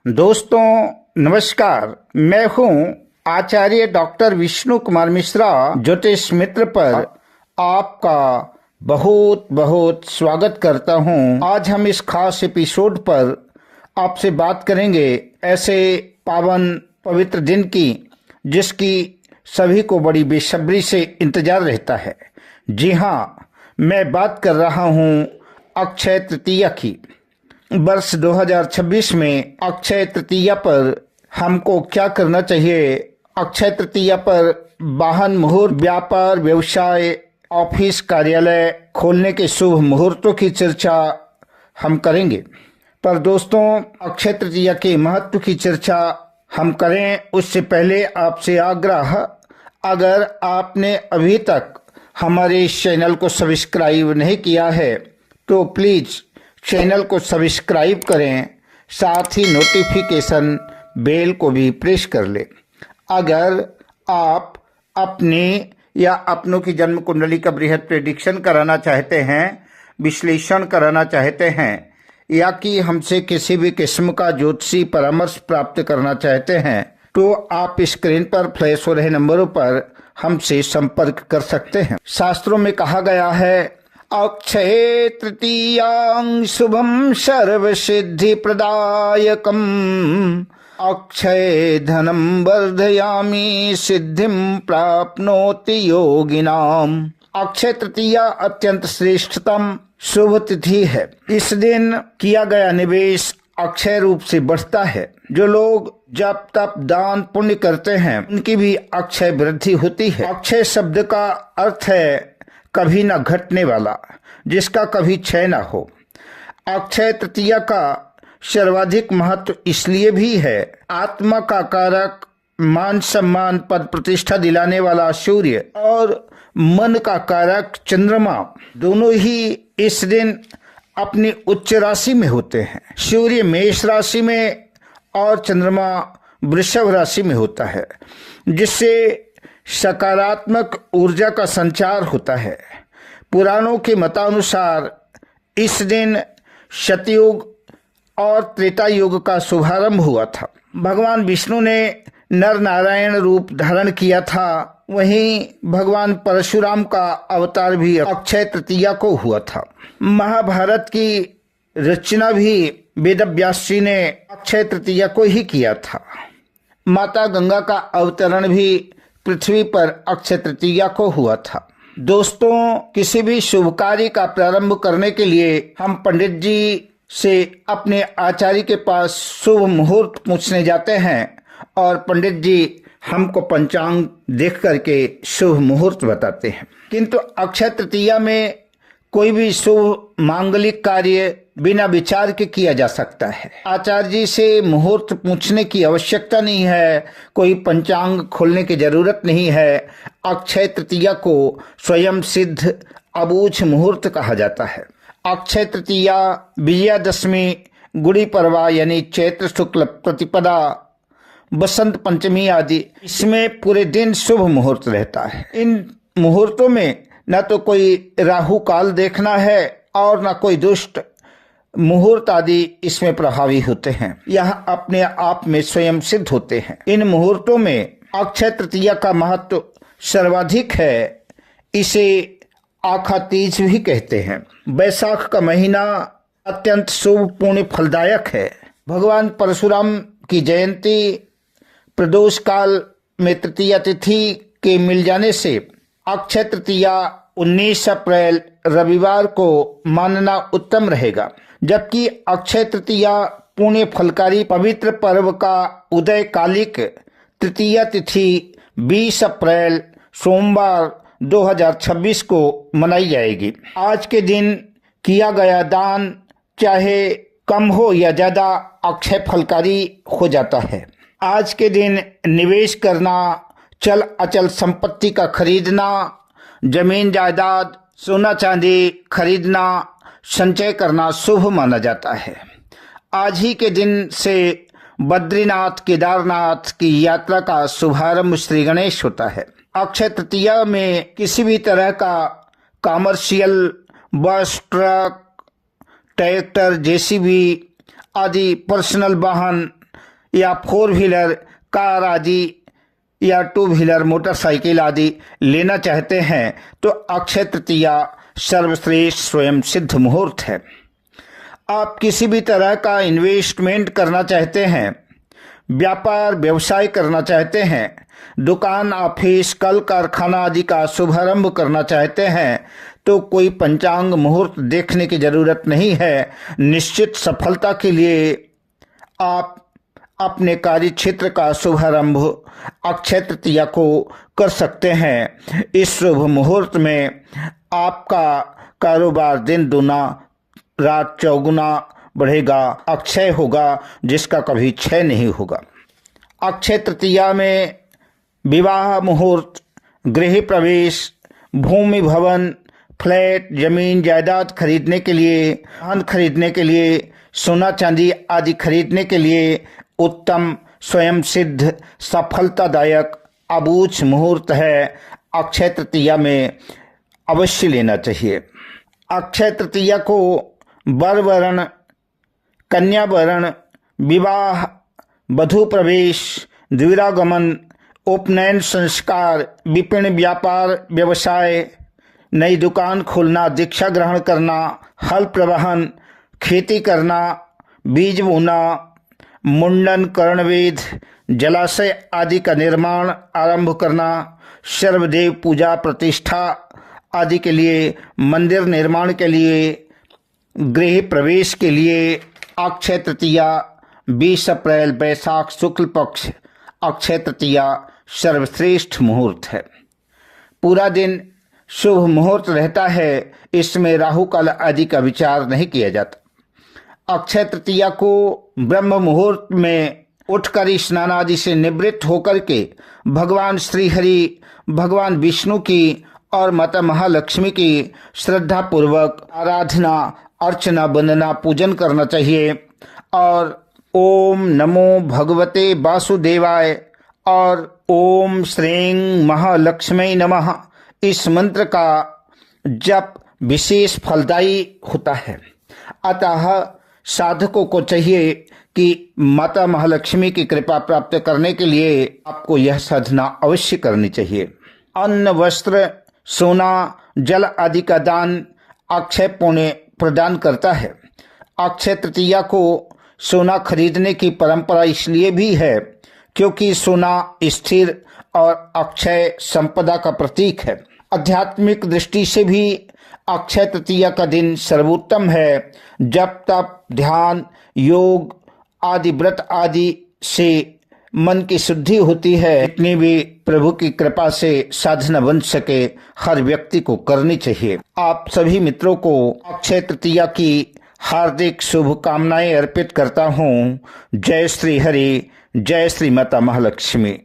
दोस्तों नमस्कार, मैं हूं आचार्य डॉक्टर विष्णु कुमार मिश्रा ज्योतिष मित्र पर आपका बहुत बहुत स्वागत करता हूं। आज हम इस खास एपिसोड पर आपसे बात करेंगे ऐसे पावन पवित्र दिन की जिसकी सभी को बड़ी बेसब्री से इंतजार रहता है। जी हाँ, मैं बात कर रहा हूं अक्षय तृतीया की। वर्ष 2026 में अक्षय तृतीया पर हमको क्या करना चाहिए? अक्षय तृतीया पर वाहन मुहूर्त, व्यापार, व्यवसाय, ऑफिस, कार्यालय खोलने के शुभ मुहूर्तों की चर्चा हम करेंगे। पर दोस्तों, अक्षय तृतीया के महत्व की चर्चा हम करें उससे पहले आपसे आग्रह, अगर आपने अभी तक हमारे इस चैनल को सब्सक्राइब नहीं किया है तो प्लीज चैनल को सब्सक्राइब करें, साथ ही नोटिफिकेशन बेल को भी प्रेस कर लें। अगर आप अपने या अपनों की जन्म कुंडली का बृहद प्रेडिक्शन कराना चाहते हैं, विश्लेषण कराना चाहते हैं, या कि हमसे किसी भी किस्म का ज्योतिषी परामर्श प्राप्त करना चाहते हैं तो आप स्क्रीन पर फ्लैश हो रहे नंबरों पर हमसे संपर्क कर सकते हैं। शास्त्रों में कहा गया है, अक्षय तृतीयां शुभम सर्व सिद्धि प्रदायकम अक्षय धनम वर्धयामि सिद्धिम प्राप्नोति योगिनाम। अक्षय तृतीया अत्यंत श्रेष्ठतम शुभ तिथि है। इस दिन किया गया निवेश अक्षय रूप से बढ़ता है। जो लोग जप तप दान पुण्य करते हैं उनकी भी अक्षय वृद्धि होती है। अक्षय शब्द का अर्थ है कभी न घटने वाला, जिसका कभी क्षय न हो। अक्षय तृतीया का सर्वाधिक महत्व इसलिए भी है, आत्मा का कारक, मान सम्मान पद प्रतिष्ठा दिलाने वाला सूर्य और मन का कारक चंद्रमा दोनों ही इस दिन अपनी उच्च राशि में होते हैं। सूर्य मेष राशि में और चंद्रमा वृषभ राशि में होता है, जिससे सकारात्मक ऊर्जा का संचार होता है। पुराणों के मतानुसार इस दिन सतयुग और त्रेता युग का शुभारंभ हुआ था। भगवान विष्णु ने नर नारायण रूप धारण किया था। वहीं भगवान परशुराम का अवतार भी अक्षय तृतीया को हुआ था। महाभारत की रचना भी वेदव्यास जी ने अक्षय तृतीया को ही किया था। माता गंगा का अवतरण भी पृथ्वी पर अक्षय तृतीया को हुआ था। दोस्तों, किसी भी शुभ कार्य का प्रारंभ करने के लिए हम पंडित जी से अपने आचार्य के पास शुभ मुहूर्त पूछने जाते हैं और पंडित जी हमको पंचांग देख करके शुभ मुहूर्त बताते हैं। किंतु अक्षय तृतीया में कोई भी शुभ मांगलिक कार्य बिना विचार के किया जा सकता है। आचार्य जी से मुहूर्त पूछने की आवश्यकता नहीं है, कोई पंचांग खोलने की जरूरत नहीं है। अक्षय तृतीया को स्वयं सिद्ध अबूझ मुहूर्त कहा जाता है। अक्षय तृतीया, विजयादशमी, गुड़ी पड़वा यानी चैत्र शुक्ल प्रतिपदा, बसंत पंचमी आदि, इसमें पूरे दिन शुभ मुहूर्त रहता है। इन मुहूर्तों में न तो कोई राहु काल देखना है और न कोई दुष्ट मुहूर्त आदि इसमें प्रभावी होते हैं। यह अपने आप में स्वयं सिद्ध होते हैं। इन मुहूर्तों में अक्षय तृतीया का महत्व सर्वाधिक है। इसे आखा तीज भी कहते हैं। वैशाख का महीना अत्यंत शुभ पुण्य फलदायक है। भगवान परशुराम की जयंती प्रदोष काल में तृतीया तिथि के मिल जाने से अक्षय तृतीया 19 अप्रैल रविवार को मानना उत्तम रहेगा। जबकि अक्षय तृतीया पुण्य फलकारी पवित्र पर्व का उदय कालिक तृतीया तिथि 20 अप्रैल सोमवार 2026 को मनाई जाएगी। आज के दिन किया गया दान चाहे कम हो या ज्यादा अक्षय फलकारी हो जाता है। आज के दिन निवेश करना, चल अचल संपत्ति का खरीदना, जमीन जायदाद, सोना चांदी खरीदना, संचय करना शुभ माना जाता है। आज ही के दिन से बद्रीनाथ केदारनाथ की यात्रा का शुभारंभ श्री गणेश होता है। अक्षय तृतीया में किसी भी तरह का कॉमर्शियल बस, ट्रक, ट्रैक्टर, जेसीबी आदि पर्सनल वाहन या 4 व्हीलर कार आदि या 2 व्हीलर मोटरसाइकिल आदि लेना चाहते हैं तो अक्षय तृतीया सर्वश्रेष्ठ स्वयं सिद्ध मुहूर्त है। आप किसी भी तरह का इन्वेस्टमेंट करना चाहते हैं, व्यापार व्यवसाय करना चाहते हैं, दुकान ऑफिस कल कारखाना आदि का शुभारंभ करना चाहते हैं तो कोई पंचांग मुहूर्त देखने की जरूरत नहीं है। निश्चित सफलता के लिए आप अपने कार्य क्षेत्र का शुभारंभ अक्षय तृतीया को कर सकते हैं। इस शुभ मुहूर्त में आपका कारोबार दिन दूना रात चौगुना बढ़ेगा, अक्षय होगा जिसका कभी क्षय नहीं होगा। अक्षय तृतीया में विवाह मुहूर्त, गृह प्रवेश, भूमि भवन, फ्लैट, जमीन जायदाद खरीदने के लिए, वाहन खरीदने के लिए, सोना चांदी आदि खरीदने के लिए उत्तम स्वयं सिद्ध सफलतादायक अबूझ मुहूर्त है। अक्षय तृतीया में अवश्य लेना चाहिए। अक्षय तृतीया को वर वरण, कन्या वरण, विवाह, वधू प्रवेश, द्विरागमन, उपनयन संस्कार, विपिन व्यापार व्यवसाय, नई दुकान खोलना, दीक्षा ग्रहण करना, हल प्रवाहन, खेती करना, बीज बोना, मुंडन, कर्णवेद, जलाशय आदि का निर्माण आरंभ करना, सर्वदेव पूजा प्रतिष्ठा आदि के लिए, मंदिर निर्माण के लिए, गृह प्रवेश के लिए अक्षय तृतीया 20 अप्रैल बैसाख शुक्ल पक्ष अक्षय तृतीया सर्वश्रेष्ठ मुहूर्त है। पूरा दिन शुभ मुहूर्त रहता है, इसमें राहु काल आदि का विचार नहीं किया जाता। अक्षय तृतीया को ब्रह्म मुहूर्त में उठकर स्नान आदि से निवृत्त होकर के भगवान श्री हरि, भगवान विष्णु की और माता महालक्ष्मी की श्रद्धा पूर्वक आराधना, अर्चना, वंदना, पूजन करना चाहिए और ओम नमो भगवते वासुदेवाय और ओम श्रीं महालक्ष्मी नमः इस मंत्र का जप विशेष फलदायी होता है। अतः साधकों को चाहिए कि माता महालक्ष्मी की कृपा प्राप्त करने के लिए आपको यह साधना अवश्य करनी चाहिए। अन्न, वस्त्र, सोना, जल आदि का दान अक्षय पुण्य प्रदान करता है। अक्षय तृतीया को सोना खरीदने की परंपरा इसलिए भी है क्योंकि सोना स्थिर और अक्षय संपदा का प्रतीक है। आध्यात्मिक दृष्टि से भी अक्षय तृतीया का दिन सर्वोत्तम है। जब तप, ध्यान, योग आदि व्रत आदि से मन की शुद्धि होती है, इतनी भी प्रभु की कृपा से साधना बन सके हर व्यक्ति को करनी चाहिए। आप सभी मित्रों को अक्षय तृतीया की हार्दिक शुभकामनाएं अर्पित करता हूँ। जय श्री हरि, जय श्री माता महालक्ष्मी।